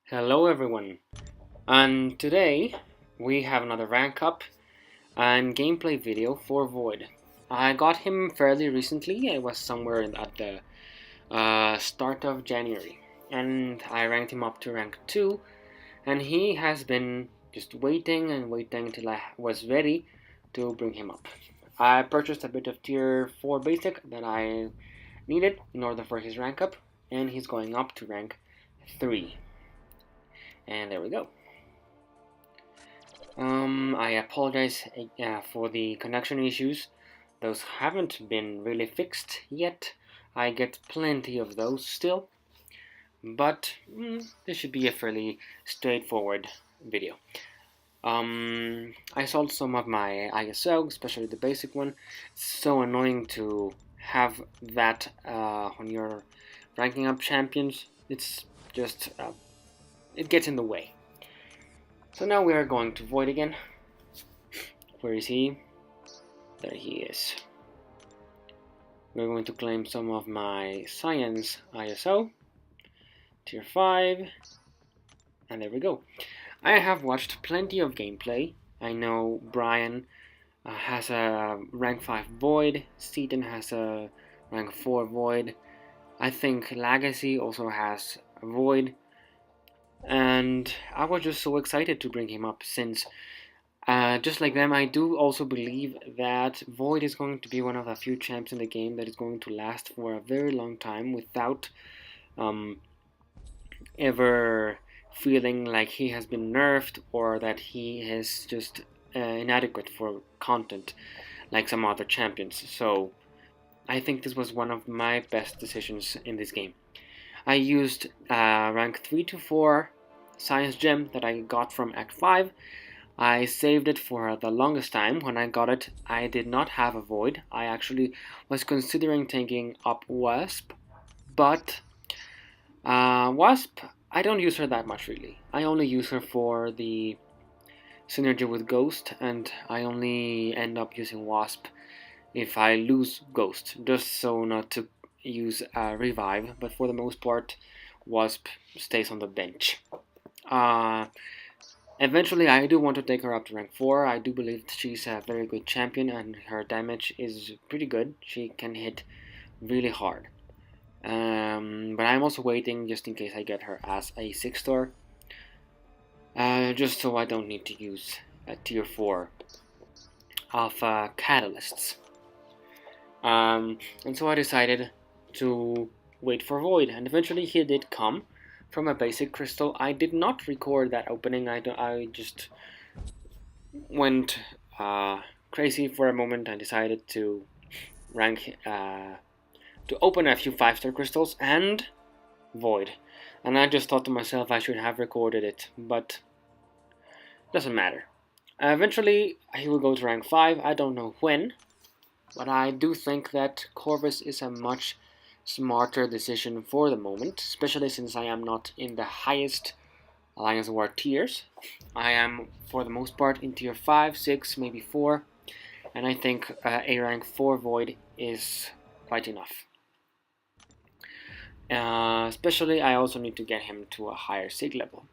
Hello everyone, and today we have another rank up and gameplay video for Void. I got him fairly recently. It was somewhere at the start of January, and I ranked him up to rank 2, and he has been just waiting and waiting until I was ready to bring him up. I purchased a bit of tier 4 basic that I needed in order for his rank up, and he's going up to rank 3. And there we go. I apologize for the connection issues. Those haven't been really fixed yet. I get plenty of those still, but this should be a fairly straightforward video. I sold some of my ISO, especially the basic one. It's so annoying to have that when you're ranking up champions. It's just, it gets in the way. So now we are going to Void again. Where is he? There he is. We're going to claim some of my Science ISO, tier 5, and there we go. I have watched plenty of gameplay. I know Brian has a rank 5 Void, Seaton has a rank 4 Void, I think Legacy also has a Void, and I was just so excited to bring him up since just like them, I do also believe that Void is going to be one of the few champs in the game that is going to last for a very long time without ever feeling like he has been nerfed or that he is just inadequate for content like some other champions. So I think this was one of my best decisions in this game. I used rank 3 to 4 Science Gem that I got from Act 5. I saved it for the longest time. When I got it, I did not have a Void. I actually was considering taking up Wasp, but Wasp, I don't use her that much really. I only use her for the synergy with Ghost, and I only end up using Wasp if I lose Ghost, just so not to use Revive, but for the most part, Wasp stays on the bench. Eventually, I do want to take her up to rank 4. I do believe she's a very good champion and her damage is pretty good. She can hit really hard. But I'm also waiting just in case I get her as a 6-star. Just so I don't need to use a tier 4 of catalysts. And so I decided to wait for Void, and eventually he did come from a basic crystal. I did not record that opening. I just went crazy for a moment and decided to rank to open a few 5-star crystals and Void. And I just thought to myself I should have recorded it, but doesn't matter. Eventually he will go to rank 5. I don't know when, but I do think that Corvus is a much smarter decision for the moment, especially since I am not in the highest Alliance War tiers. I am, for the most part, in tier 5, 6, maybe 4, and I think a rank 4 Void is quite enough. Especially, I also need to get him to a higher Sig level.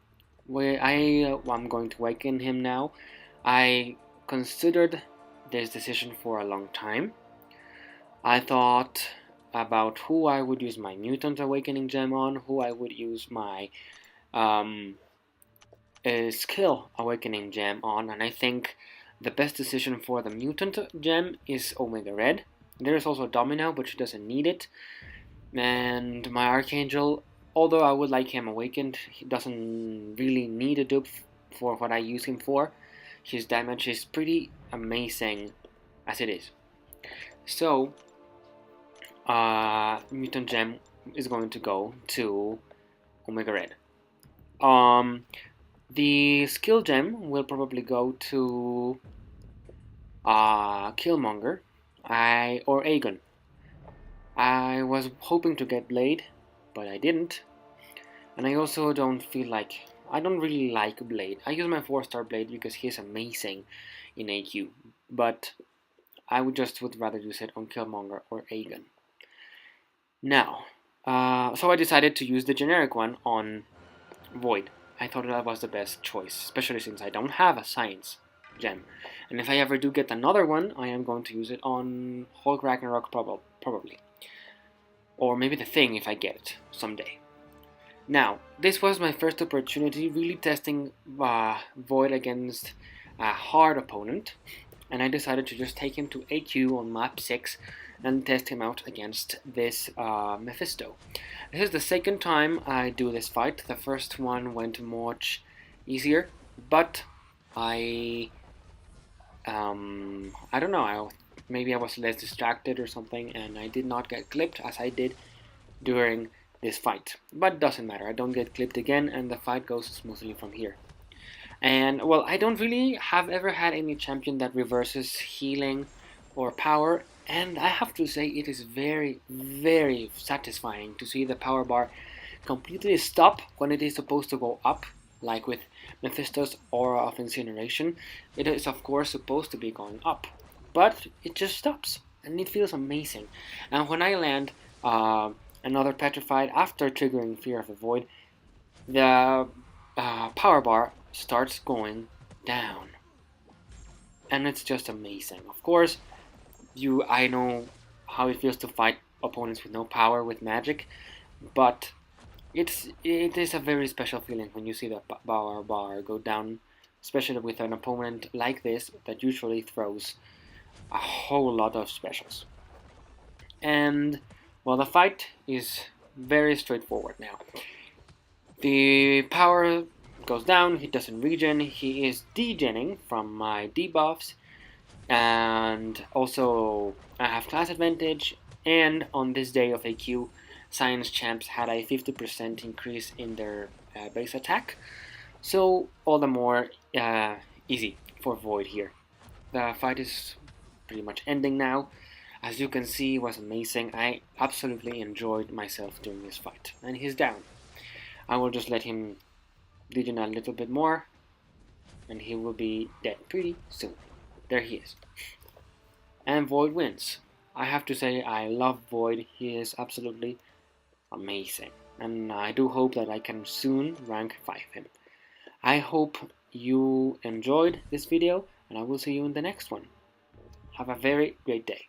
I'm going to awaken him now. I considered this decision for a long time. I thought about who I would use my Mutant Awakening Gem on, who I would use my Skill Awakening Gem on, and I think the best decision for the Mutant Gem is Omega Red. There is also Domino, but she doesn't need it. And my Archangel, although I would like him awakened, he doesn't really need a dupe for what I use him for. His damage is pretty amazing as it is. So, Mutant Gem is going to go to Omega Red. The Skill Gem will probably go to Killmonger or Aegon. I was hoping to get Blade, but I didn't. And I also don't really like Blade. I use my 4-star Blade because he's amazing in AQ, but I would rather use it on Killmonger or Aegon. Now, so I decided to use the generic one on Void. I thought that was the best choice, especially since I don't have a science gem. And if I ever do get another one, I am going to use it on Hulk Ragnarok probably. Or maybe the Thing if I get it someday. Now, this was my first opportunity really testing Void against a hard opponent, and I decided to just take him to AQ on map 6 and test him out against this Mephisto. This is the second time I do this fight. The first one went much easier, but I don't know, maybe I was less distracted or something, and I did not get clipped as I did during this fight. But it doesn't matter, I don't get clipped again, and the fight goes smoothly from here. And, well, I don't really have ever had any champion that reverses healing or power, and I have to say it is very, very satisfying to see the power bar completely stop when it is supposed to go up, like with Mephisto's Aura of Incineration. It is of course supposed to be going up, but it just stops, and it feels amazing. And when I land another Petrified after triggering Fear of the Void, the power bar starts going down, and it's just amazing. Of course, I know how it feels to fight opponents with no power with magic, but it is a very special feeling when you see the power bar go down, especially with an opponent like this that usually throws a whole lot of specials. And, well, the fight is very straightforward now. The power goes down, he doesn't regen, he is degenning from my debuffs, and also I have class advantage, and on this day of AQ, Science champs had a 50% increase in their base attack, so all the more easy for Void here. The fight is pretty much ending now. As you can see, it was amazing. I absolutely enjoyed myself during this fight, and he's down. I will just let him degen a little bit more, and he will be dead pretty soon. There he is. And Void wins. I have to say, I love Void. He is absolutely amazing, and I do hope that I can soon rank 5 him. I hope you enjoyed this video, and I will see you in the next one. Have a very great day.